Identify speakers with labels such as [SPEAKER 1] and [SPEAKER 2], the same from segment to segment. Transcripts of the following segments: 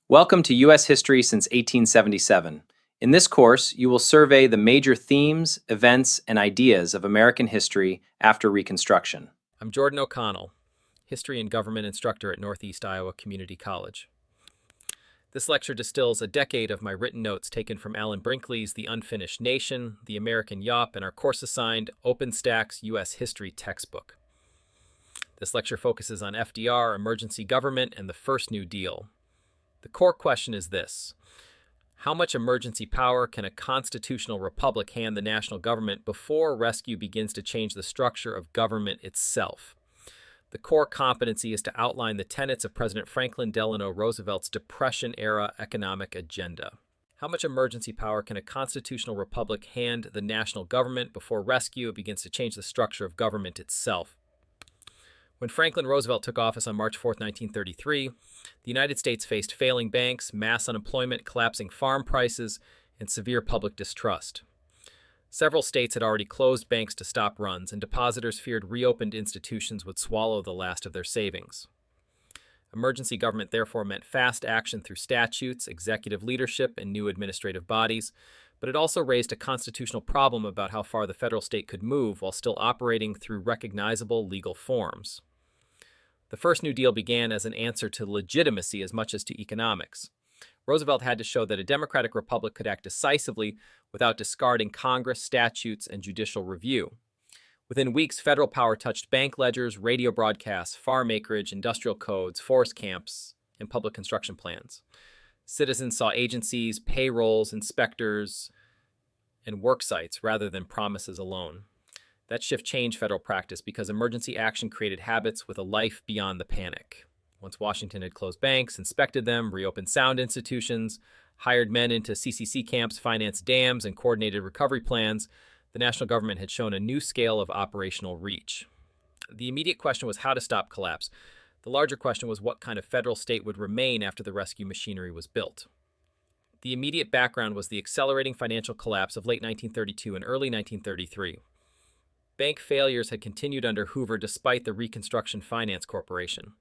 [SPEAKER 1] Welcome to U.S. History since 1877. In this course, you will survey the major themes, events, and ideas of American history after Reconstruction.
[SPEAKER 2] I'm Jordan O'Connell, History and Government Instructor at Northeast Iowa Community College. This lecture distills a decade of my written notes taken from Alan Brinkley's The Unfinished Nation, The American Yawp, and our course-assigned OpenStax U.S. History textbook. This lecture focuses on FDR, emergency government, and the First New Deal. The core question is this: how much emergency power can a constitutional republic hand the national government before rescue begins to change the structure of government itself? The core competency is to outline the tenets of President Franklin Delano Roosevelt's Depression-era economic agenda. How much emergency power can a constitutional republic hand the national government before rescue begins to change the structure of government itself? When Franklin Roosevelt took office on March 4, 1933, the United States faced failing banks, mass unemployment, collapsing farm prices, and severe public distrust. Several states had already closed banks to stop runs, and depositors feared reopened institutions would swallow the last of their savings. Emergency government therefore meant fast action through statutes, executive leadership, and new administrative bodies, but it also raised a constitutional problem about how far the federal state could move while still operating through recognizable legal forms. The First New Deal began as an answer to legitimacy as much as to economics. Roosevelt had to show that a democratic republic could act decisively without discarding Congress, statutes, and judicial review. Within weeks, federal power touched bank ledgers, radio broadcasts, farm acreage, industrial codes, forest camps, and public construction plans. Citizens saw agencies, payrolls, inspectors, and work sites rather than promises alone. That shift changed federal practice because emergency action created habits with a life beyond the panic. Once Washington had closed banks, inspected them, reopened sound institutions, hired men into CCC camps, financed dams, and coordinated recovery plans, the national government had shown a new scale of operational reach. The immediate question was how to stop collapse. The larger question was what kind of federal state would remain after the rescue machinery was built. The immediate background was the accelerating financial collapse of late 1932 and early 1933. Bank failures had continued under Hoover despite the Reconstruction Finance Corporation.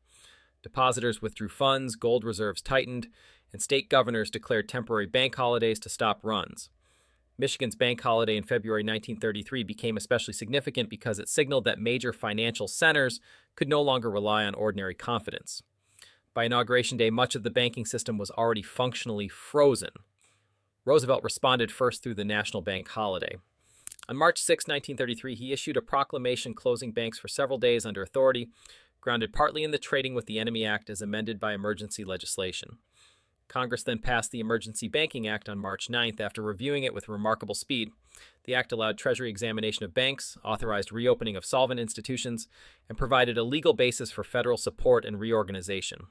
[SPEAKER 2] Depositors withdrew funds, gold reserves tightened, and state governors declared temporary bank holidays to stop runs. Michigan's bank holiday in February 1933 became especially significant because it signaled that major financial centers could no longer rely on ordinary confidence. By Inauguration Day, much of the banking system was already functionally frozen. Roosevelt responded first through the national bank holiday. On March 6, 1933, he issued a proclamation closing banks for several days under authority, grounded partly in the Trading with the Enemy Act as amended by emergency legislation. Congress then passed the Emergency Banking Act on March 9th after reviewing it with remarkable speed. The act allowed Treasury examination of banks, authorized reopening of solvent institutions, and provided a legal basis for federal support and reorganization.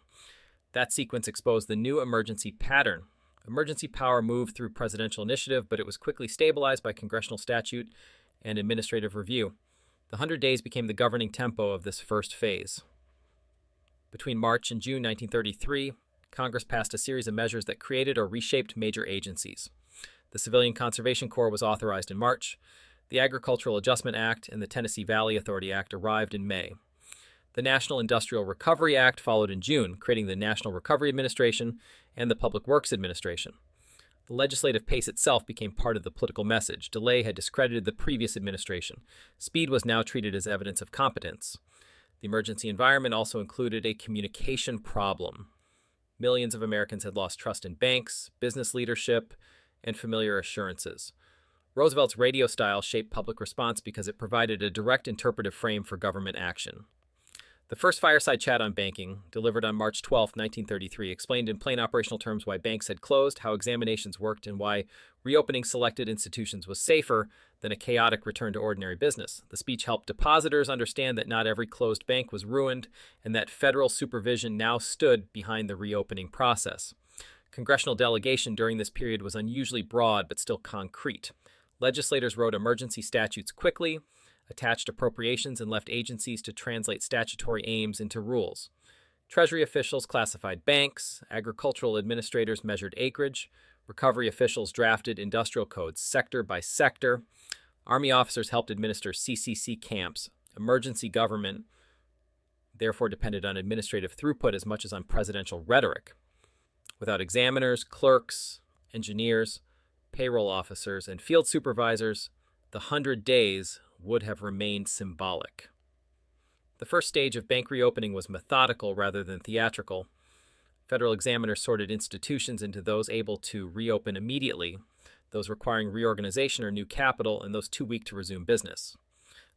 [SPEAKER 2] That sequence exposed the new emergency pattern. Emergency power moved through presidential initiative, but it was quickly stabilized by congressional statute and administrative review. The 100 days became the governing tempo of this first phase. Between March and June 1933, Congress passed a series of measures that created or reshaped major agencies. The Civilian Conservation Corps was authorized in March. The Agricultural Adjustment Act and the Tennessee Valley Authority Act arrived in May. The National Industrial Recovery Act followed in June, creating the National Recovery Administration and the Public Works Administration. The legislative pace itself became part of the political message. Delay had discredited the previous administration. Speed was now treated as evidence of competence. The emergency environment also included a communication problem. Millions of Americans had lost trust in banks, business leadership, and familiar assurances. Roosevelt's radio style shaped public response because it provided a direct interpretive frame for government action. The first fireside chat on banking, delivered on March 12, 1933, explained in plain operational terms why banks had closed, how examinations worked, and why reopening selected institutions was safer than a chaotic return to ordinary business. The speech helped depositors understand that not every closed bank was ruined, and that federal supervision now stood behind the reopening process. Congressional delegation during this period was unusually broad but still concrete. Legislators wrote emergency statutes quickly, attached appropriations, and left agencies to translate statutory aims into rules. Treasury officials classified banks, agricultural administrators measured acreage, recovery officials drafted industrial codes sector by sector, Army officers helped administer CCC camps. Emergency government therefore depended on administrative throughput as much as on presidential rhetoric. Without examiners, clerks, engineers, payroll officers, and field supervisors, the 100 days would have remained symbolic. The first stage of bank reopening was methodical rather than theatrical. Federal examiners sorted institutions into those able to reopen immediately, those requiring reorganization or new capital, and those too weak to resume business.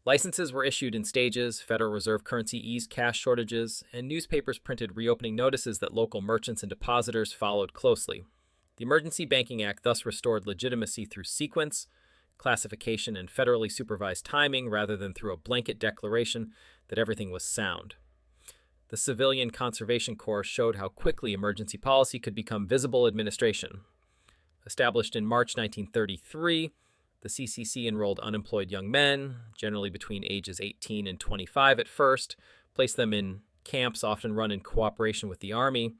[SPEAKER 2] Licenses were issued in stages, Federal Reserve currency eased cash shortages, and newspapers printed reopening notices that local merchants and depositors followed closely. The Emergency Banking Act thus restored legitimacy through sequence, classification, and federally supervised timing rather than through a blanket declaration that everything was sound. The Civilian Conservation Corps showed how quickly emergency policy could become visible administration. Established in March 1933, the CCC enrolled unemployed young men, generally between ages 18 and 25 at first, placed them in camps often run in cooperation with the Army,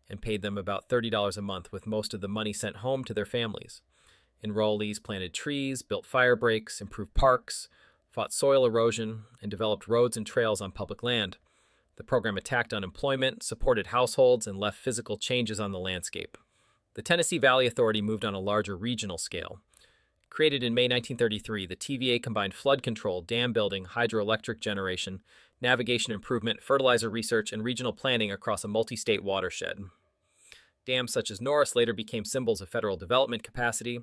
[SPEAKER 2] and paid them about $30 a month, with most of the money sent home to their families. Enrollees planted trees, built fire breaks, improved parks, fought soil erosion, and developed roads and trails on public land. The program attacked unemployment, supported households, and left physical changes on the landscape. The Tennessee Valley Authority moved on a larger regional scale. Created in May 1933, the TVA combined flood control, dam building, hydroelectric generation, navigation improvement, fertilizer research, and regional planning across a multi-state watershed. Dams such as Norris later became symbols of federal development capacity.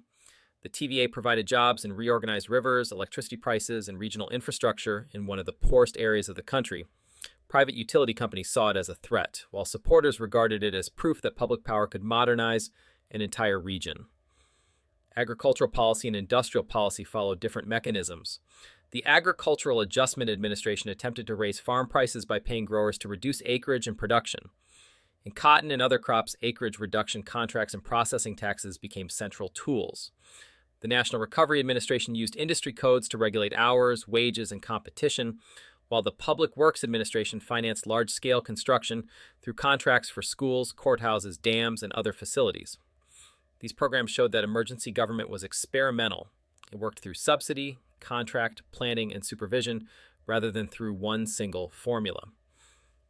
[SPEAKER 2] The TVA provided jobs and reorganized rivers, electricity prices, and regional infrastructure in one of the poorest areas of the country. Private utility companies saw it as a threat, while supporters regarded it as proof that public power could modernize an entire region. Agricultural policy and industrial policy followed different mechanisms. The Agricultural Adjustment Administration attempted to raise farm prices by paying growers to reduce acreage and production. In cotton and other crops, acreage reduction contracts and processing taxes became central tools. The National Recovery Administration used industry codes to regulate hours, wages, and competition, while the Public Works Administration financed large-scale construction through contracts for schools, courthouses, dams, and other facilities. These programs showed that emergency government was experimental. It worked through subsidy, contract, planning, and supervision, rather than through one single formula.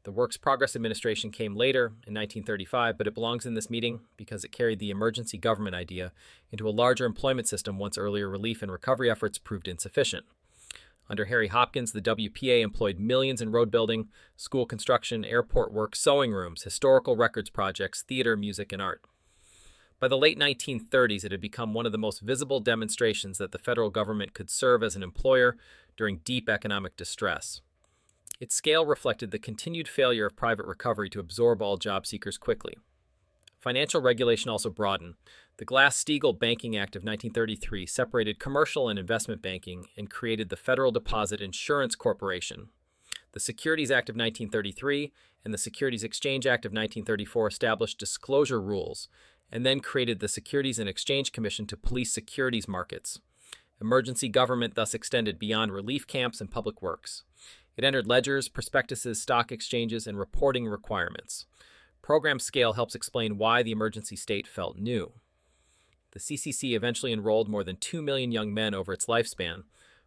[SPEAKER 2] The Works Progress Administration came later, in 1935, but it belongs in this meeting because it carried the emergency government idea into a larger employment system once earlier relief and recovery efforts proved insufficient. Under Harry Hopkins, the WPA employed millions in road building, school construction, airport work, sewing rooms, historical records projects, theater, music, and art. By the late 1930s, it had become one of the most visible demonstrations that the federal government could serve as an employer during deep economic distress. Its scale reflected the continued failure of private recovery to absorb all job seekers quickly. Financial regulation also broadened. The Glass-Steagall Banking Act of 1933 separated commercial and investment banking and created the Federal Deposit Insurance Corporation. The Securities Act of 1933 and the Securities Exchange Act of 1934 established disclosure rules and then created the Securities and Exchange Commission to police securities markets. Emergency government thus extended beyond relief camps and public works. It entered ledgers, prospectuses, stock exchanges, and reporting requirements. Program scale helps explain why the emergency state felt new. The CCC eventually enrolled more than 2 million young men over its lifespan,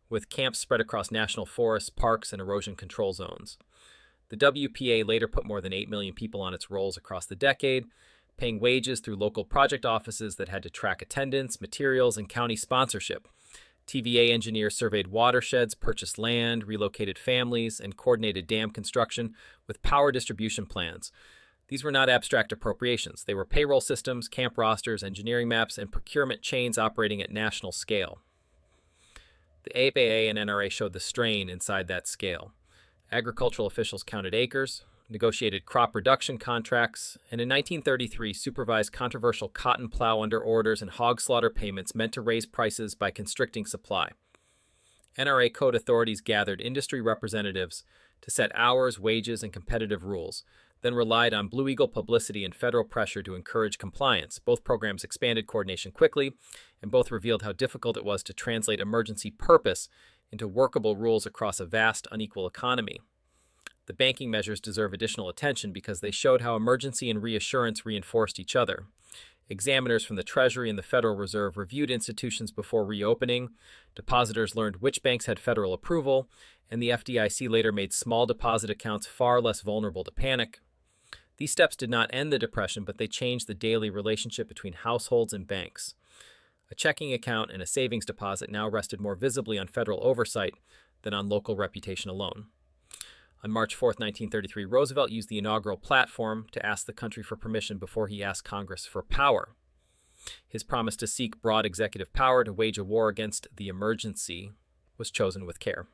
[SPEAKER 2] with camps spread across national forests, parks, and erosion control zones. The WPA later put more than 8 million people on its rolls across the decade, paying wages through local project offices that had to track attendance, materials, and county sponsorship. TVA engineers surveyed watersheds, purchased land, relocated families, and coordinated dam construction with power distribution plans. These were not abstract appropriations. They were payroll systems, camp rosters, engineering maps, and procurement chains operating at national scale. The AFAA and NRA showed the strain inside that scale. Agricultural officials counted acres, negotiated crop reduction contracts, and in 1933 supervised controversial cotton plow under orders and hog slaughter payments meant to raise prices by constricting supply. NRA code authorities gathered industry representatives to set hours, wages, and competitive rules, then relied on Blue Eagle publicity and federal pressure to encourage compliance. Both programs expanded coordination quickly, and both revealed how difficult it was to translate emergency purpose into workable rules across a vast, unequal economy. The banking measures deserve additional attention because they showed how emergency and reassurance reinforced each other. Examiners from the Treasury and the Federal Reserve reviewed institutions before reopening, depositors learned which banks had federal approval, and the FDIC later made small deposit accounts far less vulnerable to panic. These steps did not end the Depression, but they changed the daily relationship between households and banks. A checking account and a savings deposit now rested more visibly on federal oversight than on local reputation alone. On March 4, 1933, Roosevelt used the inaugural platform to ask the country for permission before he asked Congress for power. His promise to seek broad executive power to wage a war against the emergency was chosen with care.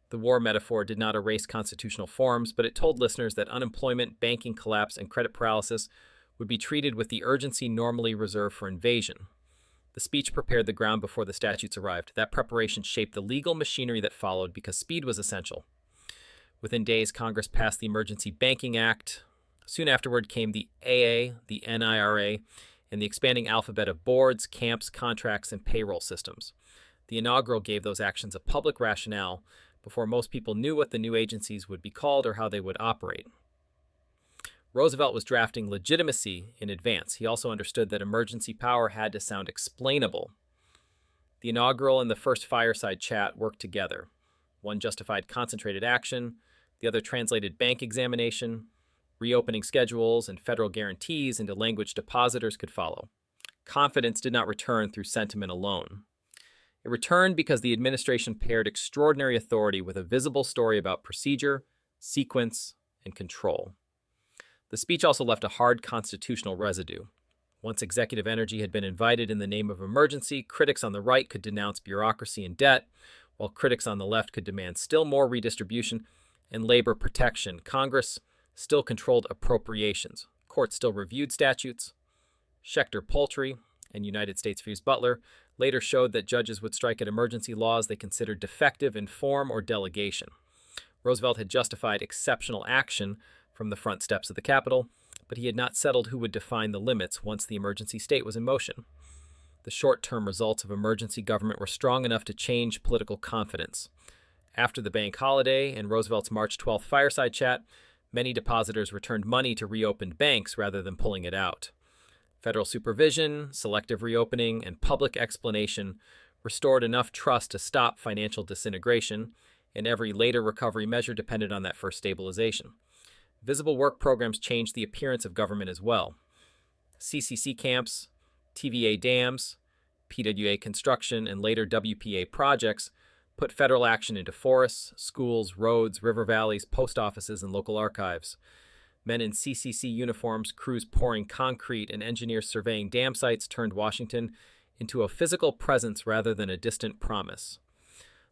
[SPEAKER 2] The war metaphor did not erase constitutional forms, but it told listeners that unemployment, banking collapse, and credit paralysis would be treated with the urgency normally reserved for invasion. The speech prepared the ground before the statutes arrived. That preparation shaped the legal machinery that followed because speed was essential. Within days, Congress passed the Emergency Banking Act. Soon afterward came the AA, the NIRA, and the expanding alphabet of boards, camps, contracts, and payroll systems. The inaugural gave those actions a public rationale before most people knew what the new agencies would be called or how they would operate. Roosevelt was drafting legitimacy in advance. He also understood that emergency power had to sound explainable. The inaugural and the first fireside chat worked together. One justified concentrated action, the other translated bank examination, reopening schedules, and federal guarantees into language depositors could follow. Confidence did not return through sentiment alone. It returned because the administration paired extraordinary authority with a visible story about procedure, sequence, and control. The speech also left a hard constitutional residue. Once executive energy had been invited in the name of emergency, critics on the right could denounce bureaucracy and debt, while critics on the left could demand still more redistribution and labor protection. Congress still controlled appropriations. Courts still reviewed statutes. Schechter Poultry and United States v. Butler later showed that judges would strike at emergency laws they considered defective in form or delegation. Roosevelt had justified exceptional action from the front steps of the Capitol, but he had not settled who would define the limits once the emergency state was in motion. The short-term results of emergency government were strong enough to change political confidence. After the bank holiday and Roosevelt's March 12th fireside chat, many depositors returned money to reopened banks rather than pulling it out. Federal supervision, selective reopening, and public explanation restored enough trust to stop financial disintegration, and every later recovery measure depended on that first stabilization. Visible work programs changed the appearance of government as well. CCC camps, TVA dams, PWA construction, and later WPA projects put federal action into forests, schools, roads, river valleys, post offices, and local archives. Men in CCC uniforms, crews pouring concrete, and engineers surveying dam sites turned Washington into a physical presence rather than a distant promise.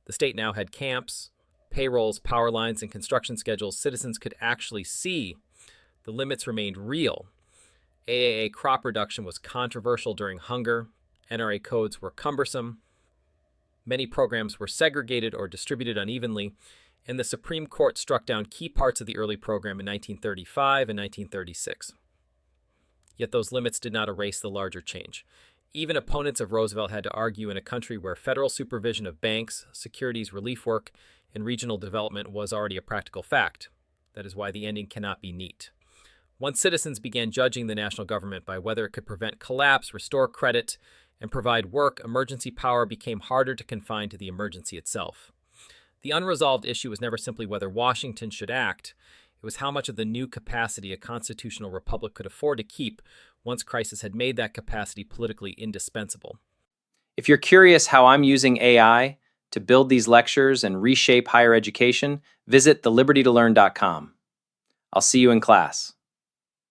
[SPEAKER 2] The state now had camps, payrolls, power lines, and construction schedules. Citizens could actually see. The limits remained real. AAA crop reduction was controversial during hunger. NRA codes were cumbersome. Many programs were segregated or distributed unevenly, and the Supreme Court struck down key parts of the early program in 1935 and 1936. Yet those limits did not erase the larger change. Even opponents of Roosevelt had to argue in a country where federal supervision of banks, securities relief work, and regional development was already a practical fact. That is why the ending cannot be neat. Once citizens began judging the national government by whether it could prevent collapse, restore credit, and provide work, emergency power became harder to confine to the emergency itself. The unresolved issue was never simply whether Washington should act. It was how much of the new capacity a constitutional republic could afford to keep once crisis had made that capacity politically indispensable.
[SPEAKER 1] If you're curious how I'm using AI to build these lectures and reshape higher education, visit thelibertytolearn.com. I'll see you in class.